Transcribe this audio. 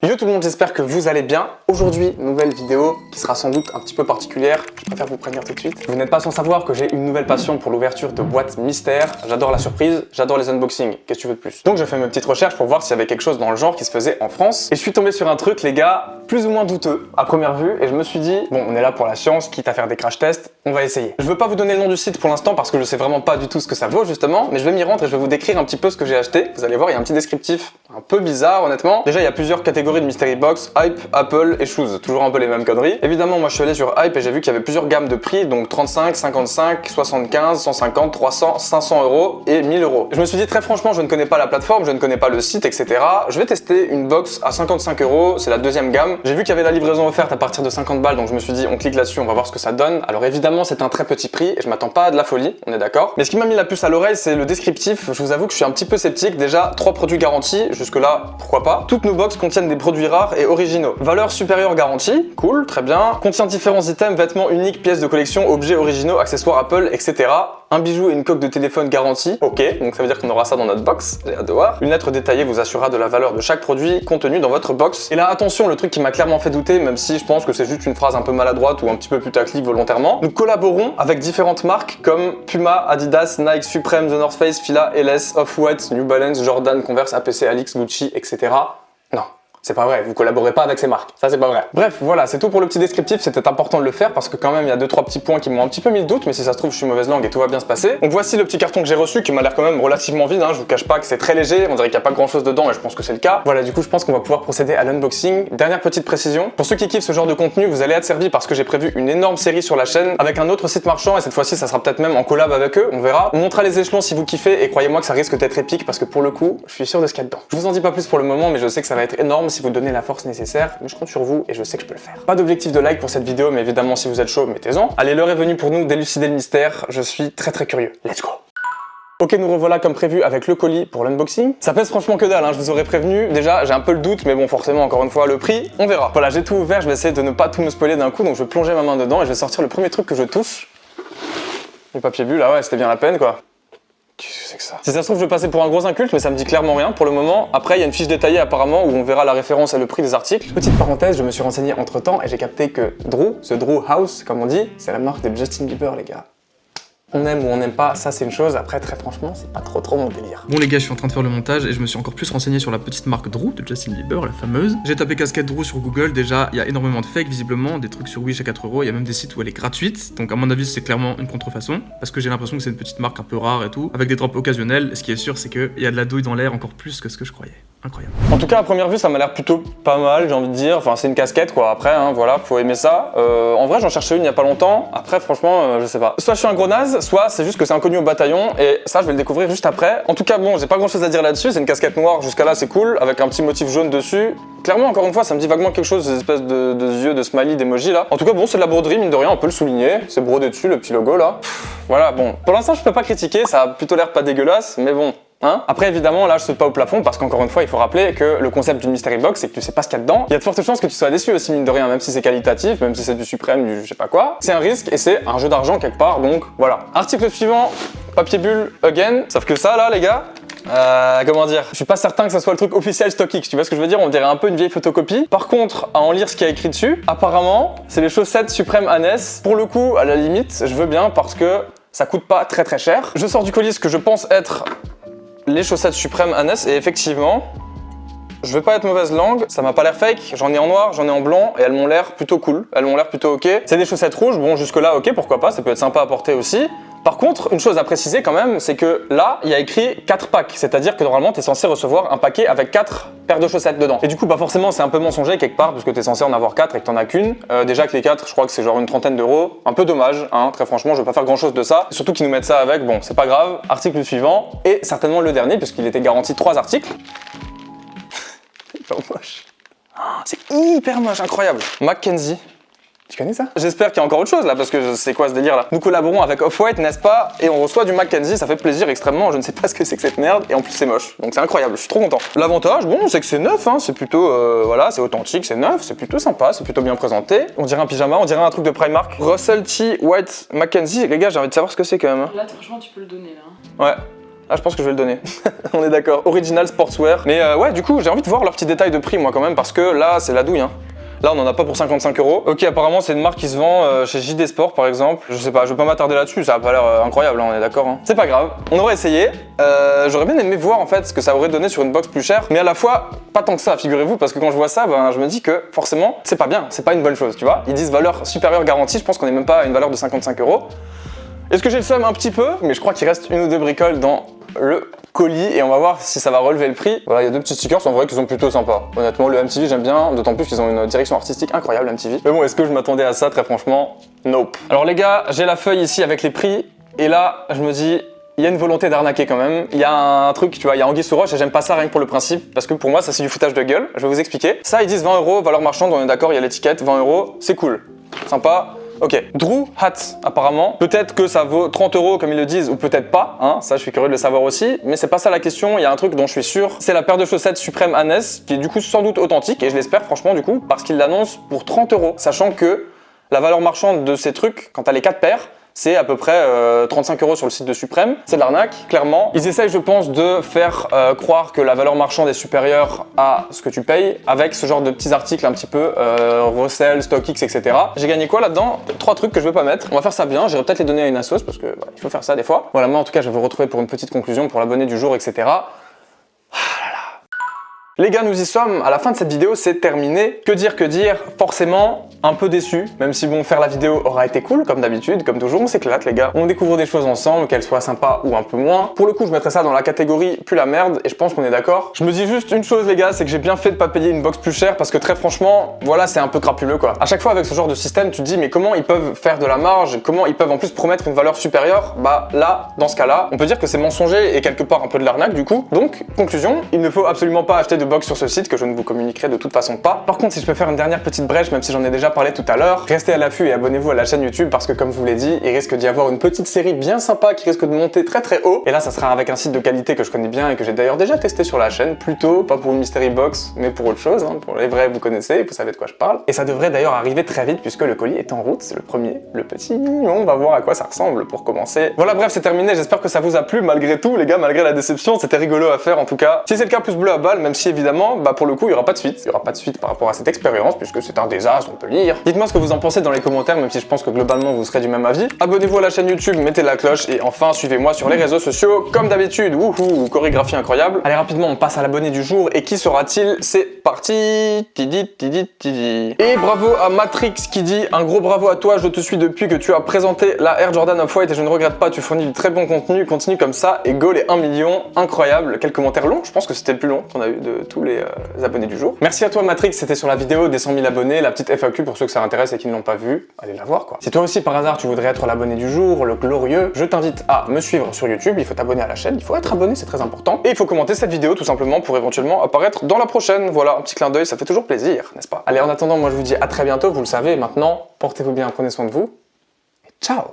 Yo tout le monde, j'espère que vous allez bien. Aujourd'hui, nouvelle vidéo qui sera sans doute un petit peu particulière. Je préfère vous prévenir tout de suite. Vous n'êtes pas sans savoir que j'ai une nouvelle passion pour l'ouverture de boîtes mystères. J'adore la surprise, j'adore les unboxings. Qu'est-ce que tu veux de plus? Donc j'ai fait mes petites recherches pour voir s'il y avait quelque chose dans le genre qui se faisait en France. Et je suis tombé sur un truc, les gars, plus ou moins douteux à première vue. Et je me suis dit, bon, on est là pour la science, quitte à faire des crash tests, on va essayer. Je veux pas vous donner le nom du site pour l'instant parce que je sais vraiment pas du tout ce que ça vaut justement. Mais je vais m'y rendre et je vais vous décrire un petit peu ce que j'ai acheté. Vous allez voir, il y a un petit descriptif un peu bizarre honnêtement. Déjà, il y a plusieurs catégories de mystery box. Hype, Apple et Shoes, toujours un peu les mêmes conneries. Évidemment, moi je suis allé sur Hype et j'ai vu qu'il y avait plusieurs gammes de prix, donc 35, 55, 75, 150, 300, 500 euros et 1000 euros. Je me suis dit très franchement, je ne connais pas la plateforme, je ne connais pas le site, etc. Je vais tester une box à 55 euros, c'est la deuxième gamme. J'ai vu qu'il y avait la livraison offerte à partir de 50 balles, donc je me suis dit on clique là-dessus, on va voir ce que ça donne. Alors évidemment, c'est un très petit prix et je m'attends pas à de la folie, on est d'accord. Mais ce qui m'a mis la puce à l'oreille, c'est le descriptif. Je vous avoue que je suis un petit peu sceptique. Déjà, 3 produits garantis, jusque-là, pourquoi pas. Toutes nos box contiennent des produits rares et originaux. Valeur supérieure garantie, cool, très bien. Contient différents items, vêtements uniques, pièces de collection, objets originaux, accessoires Apple, etc. Un bijou et une coque de téléphone garantie. Ok, donc ça veut dire qu'on aura ça dans notre box, j'ai hâte de voir. Une lettre détaillée vous assurera de la valeur de chaque produit contenu dans votre box. Et là, attention, le truc qui m'a clairement fait douter, même si je pense que c'est juste une phrase un peu maladroite ou un petit peu putaclic volontairement. Nous collaborons avec différentes marques comme Puma, Adidas, Nike, Supreme, The North Face, Fila, LS, Off-White, New Balance, Jordan, Converse, APC, Alix, Gucci, etc. Non. C'est pas vrai, vous collaborez pas avec ces marques, ça c'est pas vrai. Bref, voilà, c'est tout pour le petit descriptif, c'était important de le faire parce que quand même il y a 2-3 petits points qui m'ont un petit peu mis le doute, mais si ça se trouve je suis mauvaise langue et tout va bien se passer. Donc voici le petit carton que j'ai reçu qui m'a l'air quand même relativement vide, hein. Je vous cache pas que c'est très léger, on dirait qu'il n'y a pas grand chose dedans et je pense que c'est le cas. Voilà, du coup je pense qu'on va pouvoir procéder à l'unboxing. Dernière petite précision, pour ceux qui kiffent ce genre de contenu, vous allez être servis parce que j'ai prévu une énorme série sur la chaîne avec un autre site marchand et cette fois-ci ça sera peut-être même en collab avec eux, on verra. On montrera les échelons si vous kiffez et croyez-moi que ça risque d'être épique parce que pour le coup, je suis sûr de ce qu'il y a dedans. Je vous en dis pas plus pour le moment, mais je sais que ça va être énorme si vous donnez la force nécessaire, mais je compte sur vous et je sais que je peux le faire. Pas d'objectif de like pour cette vidéo, mais évidemment si vous êtes chaud, mettez-en. Allez, l'heure est venue pour nous d'élucider le mystère, je suis très curieux. Let's go! Ok, nous revoilà comme prévu avec le colis pour l'unboxing. Ça pèse franchement que dalle, hein, je vous aurais prévenu. Déjà, j'ai un peu le doute, mais bon, forcément, encore une fois, le prix, on verra. Voilà, j'ai tout ouvert, je vais essayer de ne pas tout me spoiler d'un coup, donc je vais plonger ma main dedans et je vais sortir le premier truc que je touche. Le papier bulle, là ouais, c'était bien la peine, quoi. Qu'est-ce que c'est que ça? Si ça se trouve, je vais passer pour un gros inculte, mais ça me dit clairement rien pour le moment. Après, il y a une fiche détaillée apparemment où on verra la référence et le prix des articles. Petite parenthèse, je me suis renseigné entre temps et j'ai capté que Drew, ce Drew House, comme on dit, c'est la marque de Justin Bieber, les gars. On aime ou on n'aime pas, ça c'est une chose, après très franchement, c'est pas trop mon délire. Bon les gars, je suis en train de faire le montage et je me suis encore plus renseigné sur la petite marque Drew de Justin Bieber, la fameuse. J'ai tapé casquette Drew sur Google, déjà il y a énormément de fakes visiblement, des trucs sur Wish à 4 euros, il y a même des sites où elle est gratuite, donc à mon avis c'est clairement une contrefaçon, parce que j'ai l'impression que c'est une petite marque un peu rare et tout, avec des drops occasionnels, et ce qui est sûr c'est qu'il y a de la douille dans l'air encore plus que ce que je croyais. Incroyable. En tout cas, à première vue, ça m'a l'air plutôt pas mal, j'ai envie de dire. Enfin, c'est une casquette, quoi. Après, hein, voilà, faut aimer ça. En vrai, j'en cherchais une il y a pas longtemps. Après, franchement, je sais pas. Soit je suis un gros naze, soit c'est juste que c'est inconnu au bataillon. Et ça, je vais le découvrir juste après. En tout cas, bon, j'ai pas grand chose à dire là-dessus. C'est une casquette noire, jusqu'à là, c'est cool, avec un petit motif jaune dessus. Clairement, encore une fois, ça me dit vaguement quelque chose, ces espèces de yeux, de smiley, d'emoji là. En tout cas, bon, c'est de la broderie, mine de rien, on peut le souligner. C'est brodé dessus, le petit logo là. Voilà, bon. Pour l'instant, je peux pas critiquer, ça a plutôt l'air pas dégueulasse, mais bon. Hein? Après évidemment là je saute pas au plafond parce qu'encore une fois il faut rappeler que le concept d'une mystery box c'est que tu sais pas ce qu'il y a dedans. Il y a de fortes chances que tu sois déçu aussi mine de rien, même si c'est qualitatif, même si c'est du suprême, du je sais pas quoi. C'est un risque et c'est un jeu d'argent quelque part, donc voilà. Article suivant, papier bulle again. Sauf que ça là les gars, comment dire, je suis pas certain que ça soit le truc officiel StockX, tu vois ce que je veux dire, on dirait un peu une vieille photocopie. Par contre, à en lire ce qu'il y a écrit dessus, apparemment, c'est les chaussettes Supreme Annes. Pour le coup, à la limite, je veux bien parce que ça coûte pas très cher. Je sors du colis ce que je pense être les chaussettes Supreme Annes et effectivement, je veux pas être mauvaise langue, ça m'a pas l'air fake, j'en ai en noir, j'en ai en blanc et elles m'ont l'air plutôt cool, elles m'ont l'air plutôt ok. C'est des chaussettes rouges, bon jusque là ok pourquoi pas, ça peut être sympa à porter aussi. Par contre, une chose à préciser quand même, c'est que là, il y a écrit 4 packs, c'est-à-dire que normalement, tu es censé recevoir un paquet avec 4 paires de chaussettes dedans. Et du coup, bah forcément, c'est un peu mensonger quelque part, puisque tu es censé en avoir 4 et que t'en as qu'une. Déjà que les 4, je crois que c'est genre une trentaine d'euros. Un peu dommage, hein, très franchement, je veux pas faire grand-chose de ça. Et surtout qu'ils nous mettent ça avec, bon, c'est pas grave. Article suivant, et certainement le dernier, puisqu'il était garanti 3 articles. C'est moche. C'est hyper moche, incroyable. Mackenzie. Tu connais ça? J'espère qu'il y a encore autre chose là, parce que c'est quoi ce délire là? Nous collaborons avec Off-White, n'est-ce pas? Et on reçoit du Mackenzie, ça fait plaisir extrêmement, je ne sais pas ce que c'est que cette merde, et en plus c'est moche, donc c'est incroyable, je suis trop content. L'avantage, bon, c'est que c'est neuf, hein, c'est plutôt, voilà, c'est authentique, c'est neuf, c'est plutôt sympa, c'est plutôt bien présenté. On dirait un pyjama, on dirait un truc de Primark. Russell T. White Mackenzie, les gars, j'ai envie de savoir ce que c'est quand même. Hein. Là, franchement, tu peux le donner là. Ouais. Ah, je pense que je vais le donner. On est d'accord. Original Sportswear. Mais ouais, du coup, j'ai envie de voir leurs petits détails de prix, moi, quand même, parce que là, c'est la douille, hein. Là, on en a pas pour 55 €. Ok, apparemment, c'est une marque qui se vend chez JD Sport, par exemple. Je sais pas, je vais pas m'attarder là-dessus, ça a pas l'air incroyable, hein, on est d'accord. Hein. C'est pas grave, on aurait essayé. J'aurais bien aimé voir en fait ce que ça aurait donné sur une box plus chère, mais à la fois, pas tant que ça, figurez-vous, parce que quand je vois ça, ben, je me dis que forcément, c'est pas bien, c'est pas une bonne chose, tu vois. Ils disent valeur supérieure garantie, je pense qu'on est même pas à une valeur de 55 €. Est-ce que j'ai le seum un petit peu? Mais je crois qu'il reste une ou deux bricoles dans le colis et on va voir si ça va relever le prix. Voilà, il y a deux petits stickers, c'est vrai qu'ils sont plutôt sympas. Honnêtement, le MTV, j'aime bien, d'autant plus qu'ils ont une direction artistique incroyable, MTV. Mais bon, est-ce que je m'attendais à ça? Très franchement, nope. Alors les gars, j'ai la feuille ici avec les prix et là, je me dis, il y a une volonté d'arnaquer quand même. Il y a un truc, tu vois, il y a anguille sous roche et j'aime pas ça rien que pour le principe parce que pour moi, ça c'est du foutage de gueule. Je vais vous expliquer. Ça, ils disent 20 €, valeur marchande, on est d'accord, il y a l'étiquette, 20 €, c'est cool. Sympa. Ok, Drew Hat apparemment, peut-être que ça vaut 30 € comme ils le disent ou peut-être pas, hein, ça je suis curieux de le savoir aussi, mais c'est pas ça la question, il y a un truc dont je suis sûr, c'est la paire de chaussettes Supreme Hannes qui est du coup sans doute authentique et je l'espère franchement du coup parce qu'ils l'annoncent pour 30 €, sachant que la valeur marchande de ces trucs, quand t'as les 4 paires, c'est à peu près 35 € sur le site de Supreme. C'est de l'arnaque, clairement. Ils essayent, je pense, de faire croire que la valeur marchande est supérieure à ce que tu payes avec ce genre de petits articles un petit peu Russell, StockX, etc. J'ai gagné quoi là-dedans? 3 trucs que je veux pas mettre. On va faire ça bien. J'irai peut-être les donner à une assos parce que bah, il faut faire ça des fois. Voilà, moi en tout cas, je vais vous retrouver pour une petite conclusion pour l'abonné du jour, etc. Les gars, nous y sommes, à la fin de cette vidéo, c'est terminé. Que dire, forcément, un peu déçu, même si bon, faire la vidéo aura été cool, comme d'habitude, comme toujours, on s'éclate les gars. On découvre des choses ensemble, qu'elles soient sympas ou un peu moins. Pour le coup, je mettrais ça dans la catégorie plus la merde, et je pense qu'on est d'accord. Je me dis juste une chose les gars, c'est que j'ai bien fait de pas payer une box plus chère, parce que très franchement, voilà, c'est un peu crapuleux quoi. À chaque fois avec ce genre de système, tu te dis, mais comment ils peuvent faire de la marge, comment ils peuvent en plus promettre une valeur supérieure? Bah là, dans ce cas-là, on peut dire que c'est mensonger et quelque part un peu de l'arnaque du coup. Donc, conclusion, il ne faut absolument pas acheter de box sur ce site que je ne vous communiquerai de toute façon pas. Par contre, si je peux faire une dernière petite brèche, même si j'en ai déjà parlé tout à l'heure, restez à l'affût et abonnez-vous à la chaîne YouTube parce que comme je vous l'ai dit, il risque d'y avoir une petite série bien sympa qui risque de monter très très haut. Et là, ça sera avec un site de qualité que je connais bien et que j'ai d'ailleurs déjà testé sur la chaîne, plutôt pas pour une mystery box, mais pour autre chose. Hein. Pour les vrais, vous connaissez, vous savez de quoi je parle. Et ça devrait d'ailleurs arriver très vite puisque le colis est en route. C'est le premier, le petit. On va voir à quoi ça ressemble pour commencer. Voilà, bref, c'est terminé. J'espère que ça vous a plu malgré tout, les gars, malgré la déception. C'était rigolo à faire en tout cas. Si c'est le cas, pouce bleu à balle, même si évidemment, bah pour le coup, il y aura pas de suite. Il y aura pas de suite par rapport à cette expérience puisque c'est un désastre, on peut lire. Dites-moi ce que vous en pensez dans les commentaires, même si je pense que globalement vous serez du même avis. Abonnez-vous à la chaîne YouTube, mettez la cloche et enfin suivez-moi sur les réseaux sociaux comme d'habitude. Wouhou, chorégraphie incroyable. Allez rapidement, on passe à l'abonné du jour et qui sera-t-il? C'est parti. Tidi. Et bravo à Matrix qui dit un gros bravo à toi, je te suis depuis que tu as présenté la Air Jordan Off-White et je ne regrette pas, tu fournis du très bon contenu, continue comme ça et go les 1 million, incroyable. Quel commentaire long, je pense que c'était le plus long qu'on a eu de tous les abonnés du jour. Merci à toi Matrix, c'était sur la vidéo des 100 000 abonnés, la petite FAQ pour ceux que ça intéresse et qui ne l'ont pas vu, allez la voir quoi. Si toi aussi par hasard tu voudrais être l'abonné du jour, le glorieux, je t'invite à me suivre sur YouTube, il faut t'abonner à la chaîne, il faut être abonné, c'est très important. Et il faut commenter cette vidéo tout simplement pour éventuellement apparaître dans la prochaine, voilà, un petit clin d'œil, ça fait toujours plaisir, n'est-ce pas? Allez, en attendant, moi je vous dis à très bientôt, vous le savez, maintenant, portez-vous bien, prenez soin de vous, et ciao!